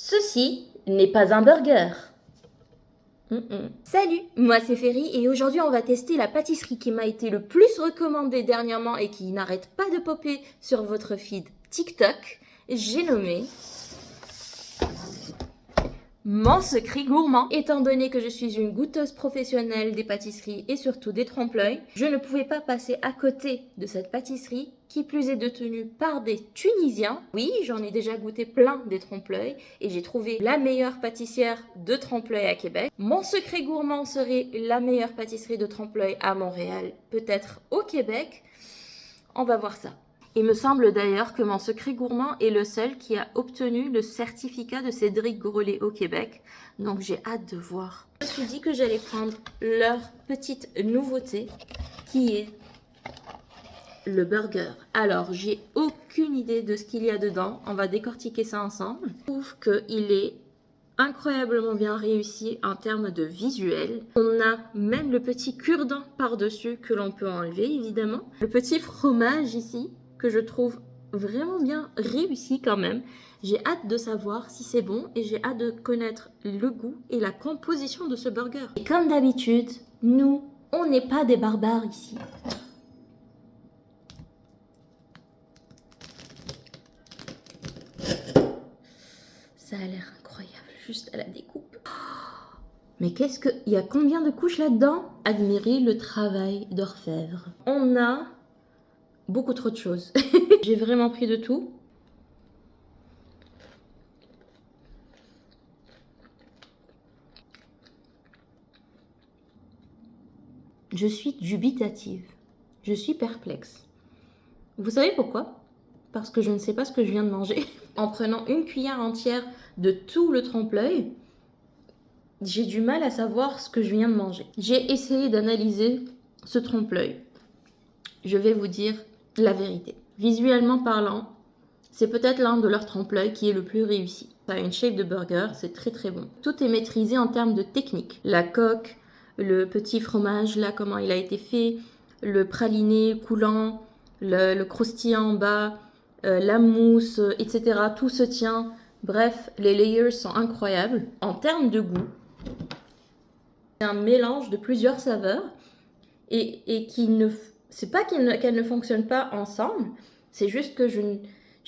Ceci n'est pas un burger. Salut, moi c'est Ferry et aujourd'hui on va tester la pâtisserie qui m'a été le plus recommandée dernièrement et qui n'arrête pas de popper sur votre feed TikTok. J'ai nommé Mon Secret Gourmand. Étant donné que je suis une goûteuse professionnelle des pâtisseries et surtout des trompe-l'œil, je ne pouvais pas passer à côté de cette pâtisserie qui plus est détenue par des Tunisiens. Oui, j'en ai déjà goûté plein des trompe-l'œil et j'ai trouvé la meilleure pâtissière de trompe-l'œil à Québec. Mon Secret Gourmand serait la meilleure pâtisserie de trompe-l'œil à Montréal, peut-être au Québec. On va voir ça. Il me semble d'ailleurs que Mon Secret Gourmand est le seul qui a obtenu le certificat de Cédric Grolet au Québec. Donc j'ai hâte de voir. Je me suis dit que j'allais prendre leur petite nouveauté qui est le burger. Alors j'ai aucune idée de ce qu'il y a dedans. On va décortiquer ça ensemble. Je trouve qu'il est incroyablement bien réussi en termes de visuel. On a même le petit cure-dent par-dessus que l'on peut enlever évidemment. Le petit fromage ici que je trouve vraiment bien réussi quand même. J'ai hâte de savoir si c'est bon et j'ai hâte de connaître le goût et la composition de ce burger. Et comme d'habitude, nous, on n'est pas des barbares ici. Ça a l'air incroyable, juste à la découpe. Mais qu'est-ce que... Il y a combien de couches là-dedans? Admirez le travail d'orfèvre. On a beaucoup trop de choses. J'ai vraiment pris de tout. Je suis dubitative. Je suis perplexe. Vous savez pourquoi? Parce que je ne sais pas ce que je viens de manger. En prenant une cuillère entière de tout le trompe-l'œil, j'ai du mal à savoir ce que je viens de manger. J'ai essayé d'analyser ce trompe-l'œil. Je vais vous dire la vérité. Visuellement parlant, c'est peut-être l'un de leurs trompe-l'œil qui est le plus réussi. Ça a une shape de burger, c'est très très bon. Tout est maîtrisé en termes de technique. La coque, le petit fromage, là comment il a été fait, le praliné coulant, le croustillant en bas, la mousse, etc. Tout se tient. Bref, les layers sont incroyables. En termes de goût, c'est un mélange de plusieurs saveurs et qui ne... C'est pas qu'elles ne fonctionnent pas ensemble, c'est juste que je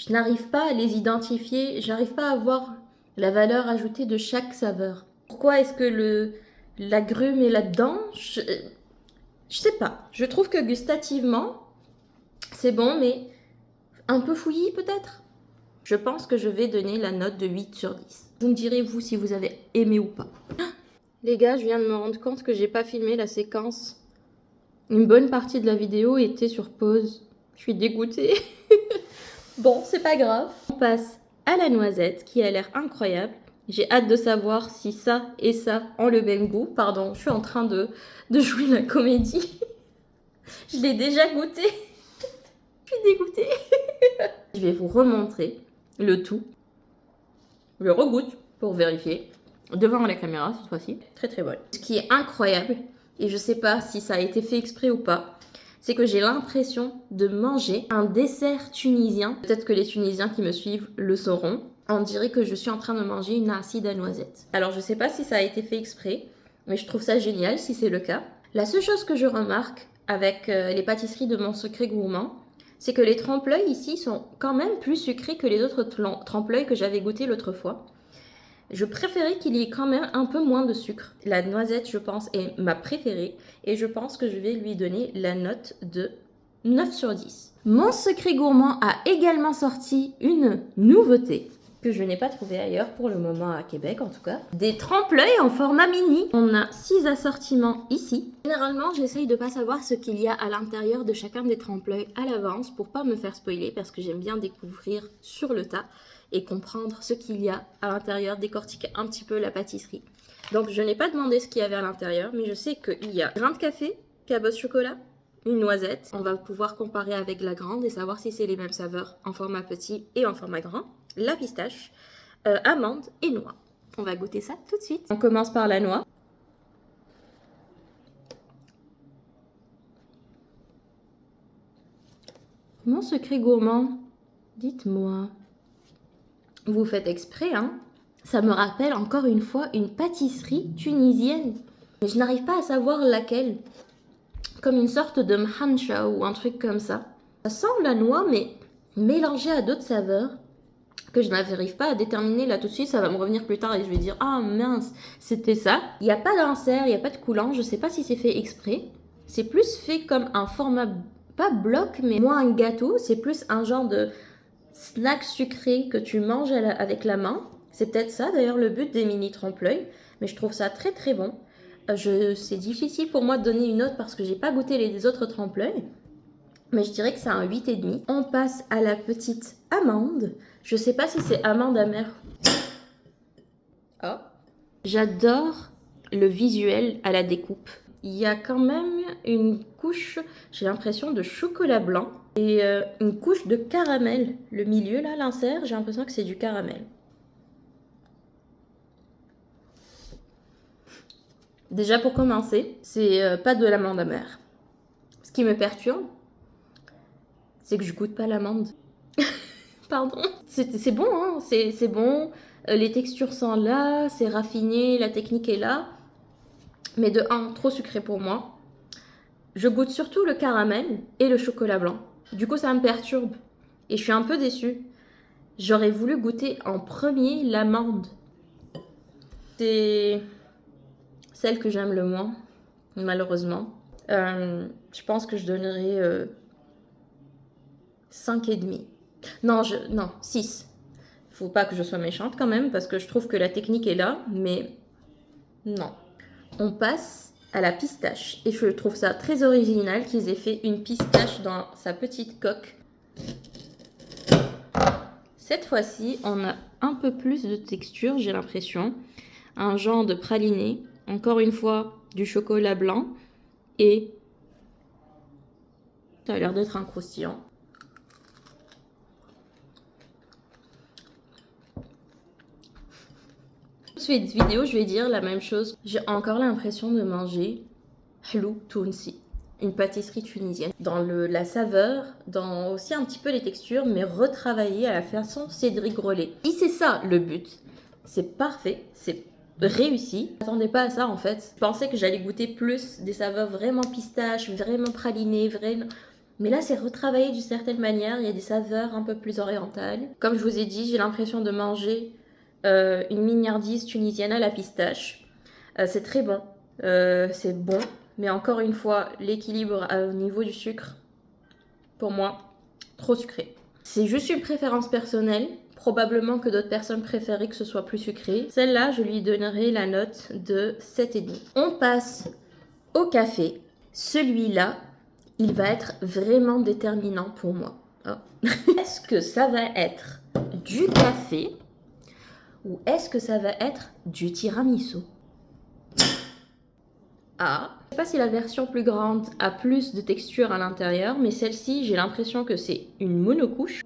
n'arrive pas à les identifier, j'arrive pas à voir la valeur ajoutée de chaque saveur. Pourquoi est-ce que l'agrume est là-dedans? Je sais pas. Je trouve que gustativement, c'est bon, mais un peu fouillis peut-être. Je pense que je vais donner la note de 8 sur 10. Vous me direz, vous, si vous avez aimé ou pas. Les gars, je viens de me rendre compte que j'ai pas filmé la séquence. Une bonne partie de la vidéo était sur pause. Je suis dégoûtée. Bon, c'est pas grave. On passe à la noisette qui a l'air incroyable. J'ai hâte de savoir si ça et ça ont le même goût. Pardon, je suis en train de jouer la comédie. Je l'ai déjà goûté. Je suis dégoûtée. Je vais vous remontrer le tout. Je regoute pour vérifier. Devant la caméra cette fois-ci. Très très bonne. Ce qui est incroyable, et je sais pas si ça a été fait exprès ou pas, c'est que j'ai l'impression de manger un dessert tunisien. Peut-être que les Tunisiens qui me suivent le sauront. On dirait que je suis en train de manger une acide à noisettes. Alors je sais pas si ça a été fait exprès, mais je trouve ça génial si c'est le cas. La seule chose que je remarque avec les pâtisseries de Mon Secret Gourmand, c'est que les trompe-l'œil ici sont quand même plus sucrés que les autres trompe-l'œil que j'avais goûté l'autre fois. Je préférais qu'il y ait quand même un peu moins de sucre. La noisette, je pense, est ma préférée. Et je pense que je vais lui donner la note de 9 sur 10. Mon Secret Gourmand a également sorti une nouveauté que je n'ai pas trouvée ailleurs pour le moment à Québec en tout cas. Des trompe-l'œil en format mini. On a 6 assortiments ici. Généralement, j'essaye de pas savoir ce qu'il y a à l'intérieur de chacun des trompe-l'œil à l'avance pour pas me faire spoiler parce que j'aime bien découvrir sur le tas et comprendre ce qu'il y a à l'intérieur, décortiquer un petit peu la pâtisserie. Donc je n'ai pas demandé ce qu'il y avait à l'intérieur, mais je sais qu'il y a grain de café, cabosse chocolat, une noisette. On va pouvoir comparer avec la grande et savoir si c'est les mêmes saveurs en format petit et en format grand. La pistache, amande et noix. On va goûter ça tout de suite. On commence par la noix. Mon Secret Gourmand, dites-moi. Vous faites exprès, hein? Ça me rappelle encore une fois une pâtisserie tunisienne. Mais je n'arrive pas à savoir laquelle. Comme une sorte de mhancha ou un truc comme ça. Ça sent la noix, mais mélangé à d'autres saveurs que je n'arrive pas à déterminer là tout de suite. Ça va me revenir plus tard et je vais dire ah mince, c'était ça. Il n'y a pas d'insert, il n'y a pas de coulant. Je sais pas si c'est fait exprès. C'est plus fait comme un format, pas bloc, mais moins un gâteau. C'est plus un genre de snack sucré que tu manges avec la main. C'est peut-être ça d'ailleurs le but des mini trompe-l'œil. Mais je trouve ça très très bon. C'est difficile pour moi de donner une note parce que j'ai pas goûté les autres trompe-l'œil. Mais je dirais que c'est un 8,5. On passe à la petite amande. Je sais pas si c'est amande amère. Oh. J'adore le visuel à la découpe. Il y a quand même une couche, j'ai l'impression, de chocolat blanc et une couche de caramel. Le milieu, là, l'insert, j'ai l'impression que c'est du caramel. Déjà pour commencer, c'est pas de l'amande amère. Ce qui me perturbe, c'est que je goûte pas l'amande. Pardon. C'est bon, hein, c'est bon. Les textures sont là, c'est raffiné, la technique est là. Mais de 1, trop sucré pour moi. Je goûte surtout le caramel et le chocolat blanc. Du coup, ça me perturbe. Et je suis un peu déçue. J'aurais voulu goûter en premier l'amande. C'est celle que j'aime le moins, malheureusement. Je pense que je donnerais 5,5. Non, 6. Faut pas que je sois méchante quand même, parce que je trouve que la technique est là, mais non. On passe à la pistache. Et je trouve ça très original qu'ils aient fait une pistache dans sa petite coque. Cette fois-ci, on a un peu plus de texture, j'ai l'impression. Un genre de praliné. Encore une fois, du chocolat blanc. Et ça a l'air d'être un croustillant. Cette vidéo, je vais dire la même chose. J'ai encore l'impression de manger Hlou Tounsi, une pâtisserie tunisienne. Dans la saveur, dans aussi un petit peu les textures, mais retravaillée à la façon Cédric Grolet. Si c'est ça le but, c'est parfait, c'est réussi. Je m'attendais pas à ça en fait. Je pensais que j'allais goûter plus des saveurs vraiment pistache, vraiment praliné, vraiment... Mais là, c'est retravaillé d'une certaine manière. Il y a des saveurs un peu plus orientales. Comme je vous ai dit, j'ai l'impression de manger une mignardise tunisienne à la pistache. C'est très bon. C'est bon. Mais encore une fois, l'équilibre au niveau du sucre, pour moi, trop sucré. C'est juste une préférence personnelle. Probablement que d'autres personnes préféraient que ce soit plus sucré. Celle-là, je lui donnerai la note de 7,5. On passe au café. Celui-là, il va être vraiment déterminant pour moi. Oh. Est-ce que ça va être du café ou est-ce que ça va être du tiramisu? Ah, je ne sais pas si la version plus grande a plus de texture à l'intérieur, mais celle-ci, j'ai l'impression que c'est une monocouche.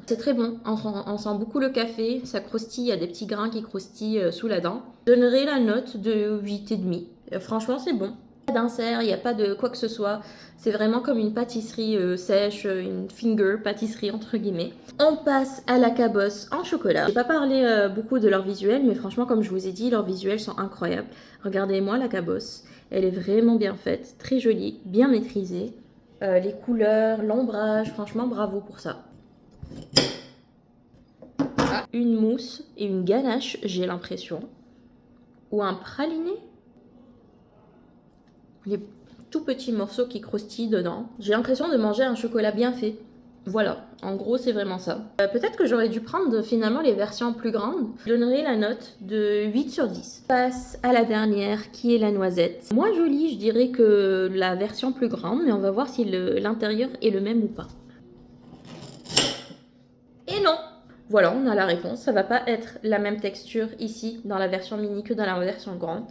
C'est très bon, on sent beaucoup le café, ça croustille, il y a des petits grains qui croustillent sous la dent. Je donnerai la note de 8,5. Franchement, c'est bon. Pas d'insert, il n'y a pas de quoi que ce soit. C'est vraiment comme une pâtisserie sèche, une finger pâtisserie entre guillemets. On passe à la cabosse en chocolat. J'ai pas parlé beaucoup de leur visuel, mais franchement, comme je vous ai dit, leurs visuels sont incroyables. Regardez-moi la cabosse, elle est vraiment bien faite, très jolie, bien maîtrisée. Les couleurs, l'ombrage, franchement, bravo pour ça. Une mousse et une ganache, j'ai l'impression. Ou un praliné. Les tout petits morceaux qui croustillent dedans. J'ai l'impression de manger un chocolat bien fait. Voilà, en gros, c'est vraiment ça. Peut-être que j'aurais dû prendre finalement les versions plus grandes. Je donnerai la note de 8 sur 10. On passe à la dernière, qui est la noisette. Moins jolie, je dirais que la version plus grande, mais on va voir si l'intérieur est le même ou pas. Et non! Voilà, on a la réponse. Ça va pas être la même texture ici, dans la version mini, que dans la version grande.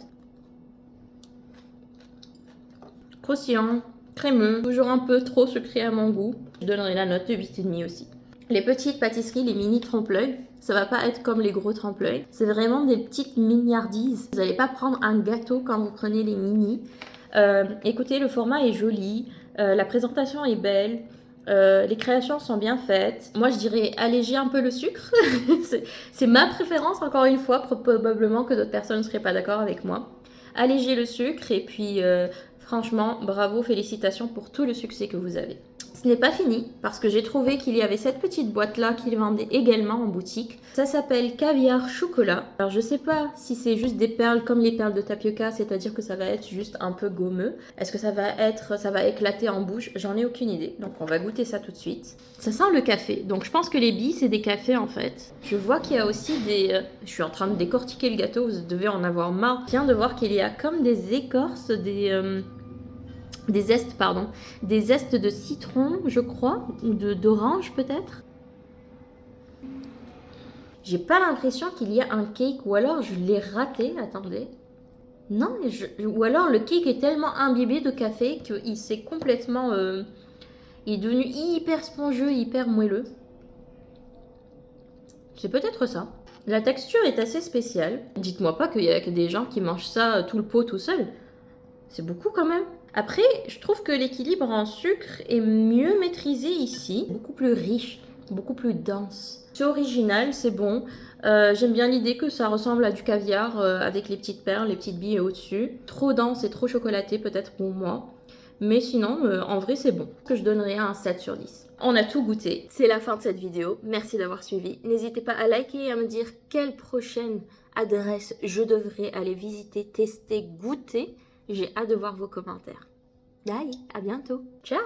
Croustillant, crémeux, toujours un peu trop sucré à mon goût. Je donnerai la note de 8,5 aussi. Les petites pâtisseries, les mini trompe-l'œil, ça va pas être comme les gros trompe-l'œil. C'est vraiment des petites mignardises. Vous n'allez pas prendre un gâteau quand vous prenez les mini. Écoutez, le format est joli, la présentation est belle. Les créations sont bien faites. Moi, je dirais alléger un peu le sucre. C'est ma préférence, encore une fois. Probablement que d'autres personnes ne seraient pas d'accord avec moi. Alléger le sucre et puis, franchement, bravo, félicitations pour tout le succès que vous avez. Ce n'est pas fini parce que j'ai trouvé qu'il y avait cette petite boîte-là qu'ils vendaient également en boutique. Ça s'appelle caviar chocolat. Alors je sais pas si c'est juste des perles comme les perles de tapioca, c'est-à-dire que ça va être juste un peu gommeux. Est-ce que ça va éclater en bouche? J'en ai aucune idée. Donc on va goûter ça tout de suite. Ça sent le café. Donc je pense que les billes c'est des cafés en fait. Je vois qu'il y a aussi des... Je suis en train de décortiquer le gâteau, vous devez en avoir marre. Je viens de voir qu'il y a comme des écorces, des zestes, pardon. Des zestes de citron, je crois, ou d'orange peut-être. J'ai pas l'impression qu'il y a un cake, ou alors je l'ai raté, attendez. Non, ou alors le cake est tellement imbibé de café qu'il s'est complètement... il est devenu hyper spongieux, hyper moelleux. C'est peut-être ça. La texture est assez spéciale. Dites-moi pas qu'il y a que des gens qui mangent ça tout le pot tout seul. C'est beaucoup quand même. Après, je trouve que l'équilibre en sucre est mieux maîtrisé ici. Beaucoup plus riche, beaucoup plus dense. C'est original, c'est bon. J'aime bien l'idée que ça ressemble à du caviar avec les petites perles, les petites billes au-dessus. Trop dense et trop chocolaté peut-être pour moi. Mais sinon, en vrai, c'est bon. Que je donnerais un 7 sur 10. On a tout goûté. C'est la fin de cette vidéo. Merci d'avoir suivi. N'hésitez pas à liker et à me dire quelle prochaine adresse je devrais aller visiter, tester, goûter. J'ai hâte de voir vos commentaires. Bye, à bientôt. Ciao!